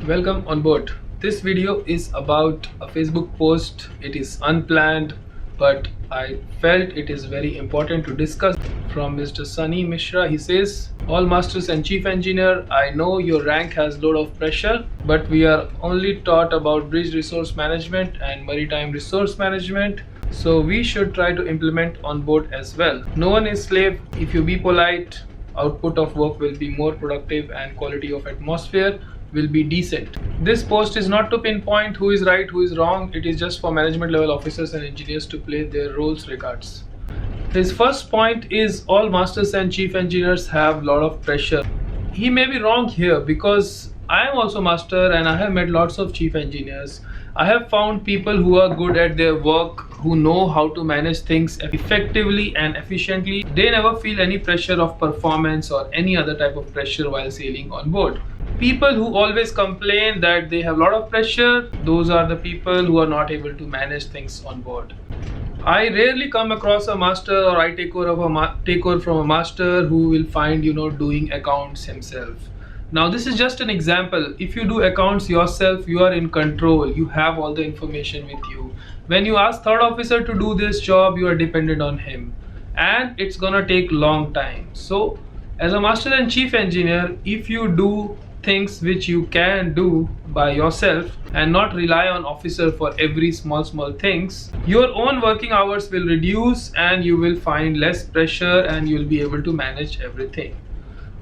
Welcome on board. This video is about a Facebook post. It is unplanned, but I felt it is very important to discuss. From Mr. Sunny Mishra, he says, all masters and chief engineer, I know your rank has load of pressure, but we are only taught about bridge resource management and maritime resource management. So we should try to implement on board as well. No one is slave. If you be polite, output of work will be more productive and quality of atmosphere will be decent. This post is not to pinpoint who is right, who is wrong. It is just for management level officers and engineers to play their roles. Regards. His first point is all masters and chief engineers have lot of pressure. He may be wrong here because I am also master and I have met lots of chief engineers. I have found people who are good at their work, who know how to manage things effectively and efficiently. They never feel any pressure of performance or any other type of pressure while sailing on board. People who always complain that they have a lot of pressure, those are the people who are not able to manage things on board. I rarely come across a master or I take over from a master who will find doing accounts himself. Now this is just an example. If you do accounts yourself, you are in control. You have all the information with you. When you ask third officer to do this job, you are dependent on him. And it's gonna take long time. So as a master and chief engineer, if you do things which you can do by yourself and not rely on officer for every small things, your own working hours will reduce and you will find less pressure and you will be able to manage everything.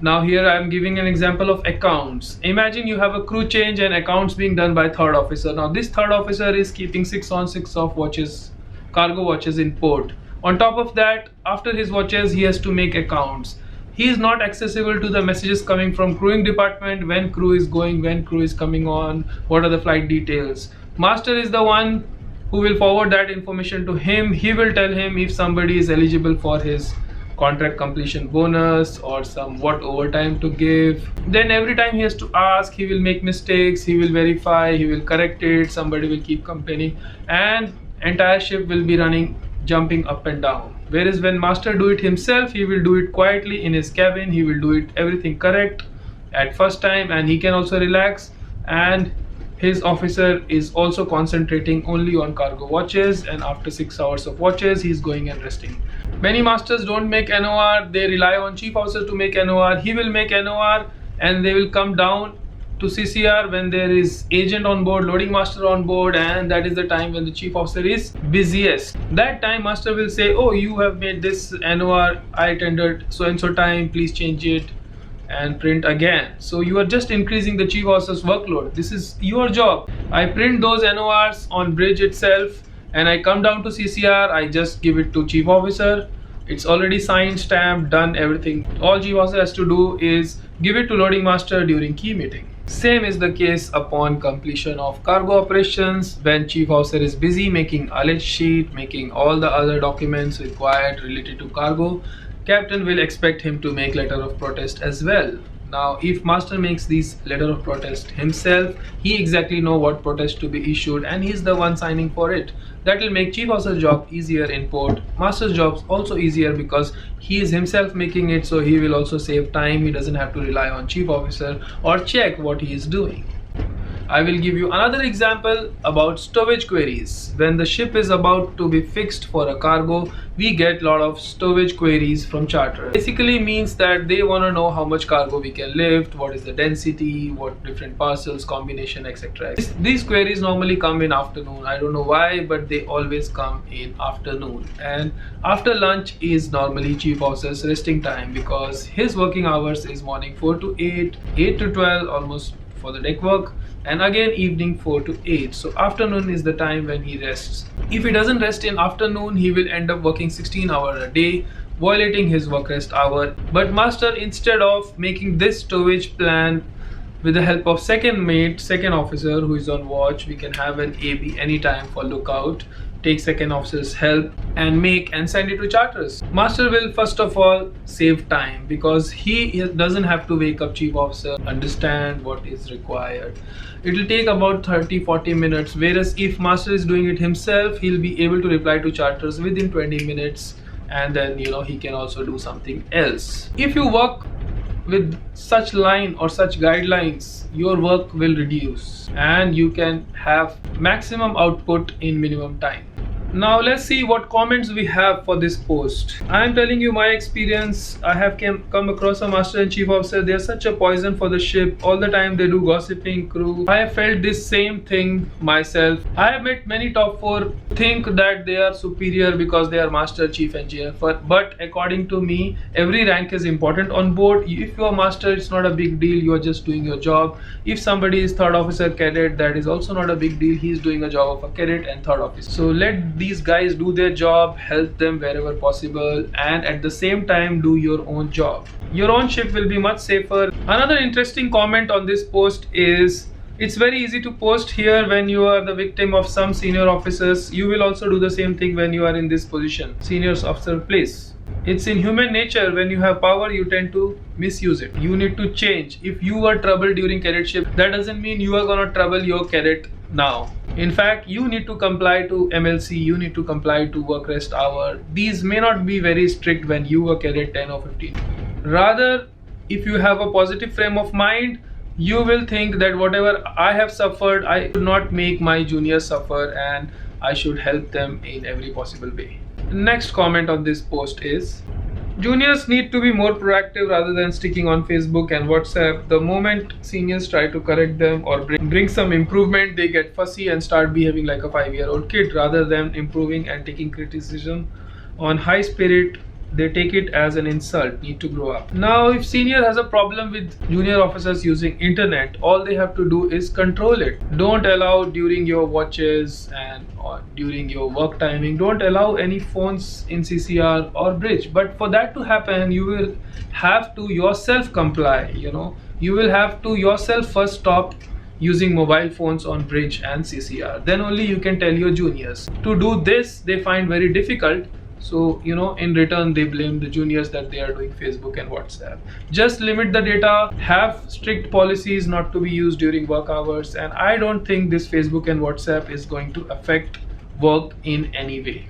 Now here I am giving an example of accounts. Imagine you have a crew change and accounts being done by third officer. Now this third officer is keeping 6 on 6 off watches, cargo watches in port. On top of that, after his watches he has to make accounts. He is not accessible to the messages coming from crewing department, when crew is going, when crew is coming on, what are the flight details. Master is the one who will forward that information to him. He will tell him if somebody is eligible for his contract completion bonus or somewhat overtime to give. Then every time he has to ask, he will make mistakes, he will verify, he will correct it, somebody will keep complaining, and entire ship will be running, jumping up and down. Whereas when master do it himself, he will do it quietly in his cabin, he will do it everything correct at first time, and he can also relax, and his officer is also concentrating only on cargo watches, and after 6 hours of watches he is going and resting. Many masters don't make NOR, they rely on chief officer to make NOR. He will make NOR and they will come down to CCR when there is agent on board, loading master on board, and that is the time when the chief officer is busiest. That time master will say, oh, you have made this NOR, I tendered so and so time, please change it and print again. So you are just increasing the chief officer's workload. This is your job. I print those NORs on bridge itself and I come down to CCR, I just give it to chief officer. It's already signed, stamped, done, everything. All chief officer has to do is give it to loading master during key meeting. Same is the case upon completion of cargo operations. When chief officer is busy making alert sheet, making all the other documents required related to cargo, captain will expect him to make letter of protest as well. Now if master makes these letter of protest himself, he exactly know what protest to be issued and he is the one signing for it. That will make chief officer's job easier in port. Master's job also easier because he is himself making it, so he will also save time. He doesn't have to rely on chief officer or check what he is doing. I will give you another example about stowage queries. When the ship is about to be fixed for a cargo, we get a lot of stowage queries from charterers. Basically means that they want to know how much cargo we can lift, what is the density, what different parcels, combination, etc. These queries normally come in afternoon. I don't know why, but they always come in afternoon. And after lunch is normally chief officer's resting time because his working hours is morning 4 to 8, 8 to 12 almost for the deck work, and again evening 4 to 8. So afternoon is the time when he rests. If he doesn't rest in afternoon, he will end up working 16 hours a day, violating his work rest hour. But master, instead of making this stowage plan with the help of second mate, second officer who is on watch, we can have an AB anytime for lookout, take second officer's help and make and send it to charters. Master will first of all save time because he doesn't have to wake up chief officer, understand what is required. It will take about 30-40 minutes, whereas if master is doing it himself, he'll be able to reply to charters within 20 minutes and then he can also do something else. If you work with such line or such guidelines, your work will reduce and you can have maximum output in minimum time. Now let's see what comments we have for this post. I am telling you my experience. I have come across a master and chief officer. They are such a poison for the ship. All the time they do gossiping crew. I have felt this same thing myself. I have met many top 4 think that they are superior because they are master chief engineer. But according to me, every rank is important on board. If you are master, it's not a big deal. You are just doing your job. If somebody is third officer cadet, that is also not a big deal. He is doing a job of a cadet and third officer. So let these guys do their job, help them wherever possible, and at the same time do your own job. Your own ship will be much safer. Another interesting comment on this post is, it's very easy to post here when you are the victim of some senior officers. You will also do the same thing when you are in this position, senior officer place. It's in human nature. When you have power, you tend to misuse it. You need to change. If you were troubled during cadetship, that doesn't mean you are gonna trouble your cadet now. In fact, you need to comply to MLC, you need to comply to work rest hour. These may not be very strict when you were cadet 10 or 15. Rather, if you have a positive frame of mind, you will think that whatever I have suffered, I should not make my juniors suffer and I should help them in every possible way. Next comment on this post is, juniors need to be more proactive rather than sticking on Facebook and WhatsApp. The moment seniors try to correct them or bring some improvement, they get fussy and start behaving like a 5-year-old kid. Rather than improving and taking criticism on high spirit, they take it as an insult. Need to grow up. Now, if senior has a problem with junior officers using internet, all they have to do is control it. Don't allow during your watches and or during your work timing, don't allow any phones in CCR or bridge. But for that to happen, you will have to yourself comply. You will have to yourself first stop using mobile phones on bridge and CCR. Then only you can tell your juniors. To do this, they find very difficult. So, in return, they blame the juniors that they are doing Facebook and WhatsApp. Just limit the data, have strict policies not to be used during work hours. And I don't think this Facebook and WhatsApp is going to affect work in any way.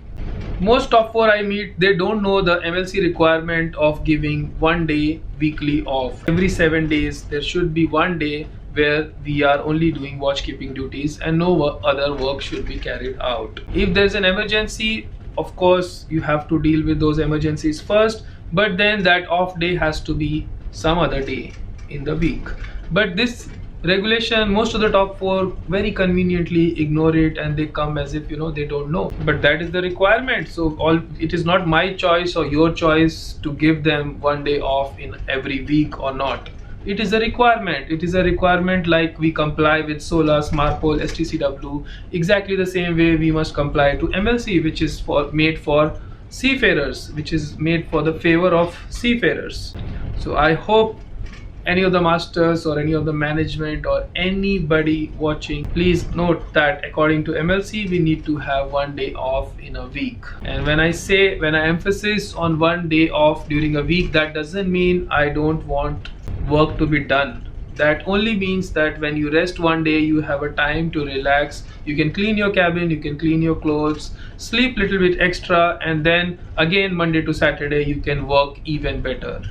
Most top 4 I meet, they don't know the MLC requirement of giving 1 day weekly off. Every 7 days, there should be 1 day where we are only doing watchkeeping duties and no other work should be carried out. If there's an emergency, of course, you have to deal with those emergencies first, but then that off day has to be some other day in the week. But this regulation, most of the top 4 very conveniently ignore it and they come as if they don't know. But that is the requirement. So it is not my choice or your choice to give them 1 day off in every week or not. It is a requirement. It is a requirement like we comply with SOLAS, MARPOL, STCW. Exactly the same way we must comply to MLC, which is made for seafarers, which is made for the favor of seafarers. So I hope any of the masters or any of the management or anybody watching, please note that according to MLC, we need to have 1 day off in a week. And when I emphasize on 1 day off during a week, that doesn't mean I don't want work to be done. That only means that when you rest 1 day, you have a time to relax. You can clean your cabin, you can clean your clothes, sleep a little bit extra, and then again Monday to Saturday you can work even better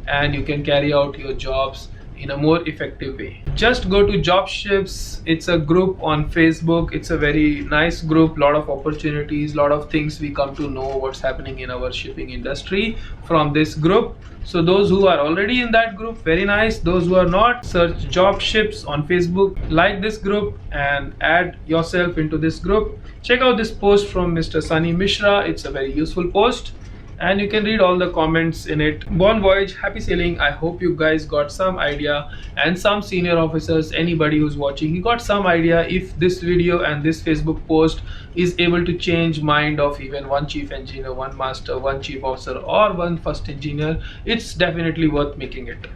and you can carry out your jobs in a more effective way. Just go to Job Ships. It's a group on Facebook. It's a very nice group, lot of opportunities, lot of things we come to know what's happening in our shipping industry from this group. So those who are already in that group, very nice. Those who are not, search Job Ships on Facebook, like this group and add yourself into this group. Check out this post from Mr. Sunny Mishra. It's a very useful post and you can read all the comments in it. Bon voyage, happy sailing. I hope you guys got some idea, and some senior officers, anybody who's watching, you got some idea if this video and this Facebook post is able to change mind of even one chief engineer, one master, one chief officer or one first engineer. It's definitely worth making it.